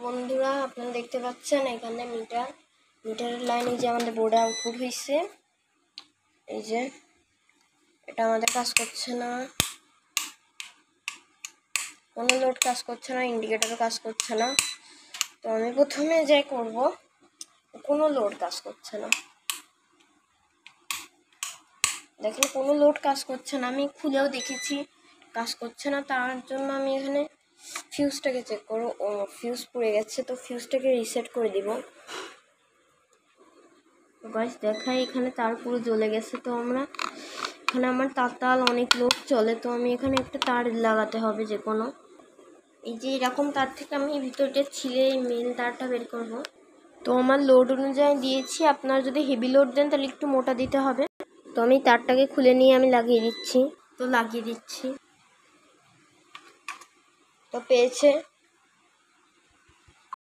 বন্ধুরা আপনারা দেখতে পাচ্ছেন এখানে মিটারের লাইনে যে আমাদের বোর্ডে আউটপুট হয়েছে, এই যে এটা আমাদের কাজ করছে না, কোনো লোড কাজ করছে না, ইন্ডিকেটরও কাজ করছে না। তো আমি প্রথমে যে করব, কোনো লোড কাজ করছে না, দেখেন কোনো লোড কাজ করছে না, আমি খুলেও দেখেছি কাজ করছে না। তার জন্য আমি এখানে ফিউজটাকে চেক করব। ও ফিউজ পুড়ে গেছে, তো ফিউজটাকে রিসেট করে দিব। গাইস দেখাই এখানে তার পুরো জ্বলে গেছে। তো আমরা এখানে আমার তাতাল অনেক লোড চলে, তো আমি এখানে একটা তার লাগাতে হবে যে কোনো, এই যে এরকম তার থেকে আমি ভিতরটা ছিলে এই মেন তারটা বের করব। তো আমার লোড অনুযায়ী দিয়েছি, আপনারা যদি হেভি লোড দেন তাহলে একটু মোটা দিতে হবে। তো আমি তারটাকে খুলে নিয়ে আমি লাগিয়ে দিচ্ছি। তো পেয়েছে,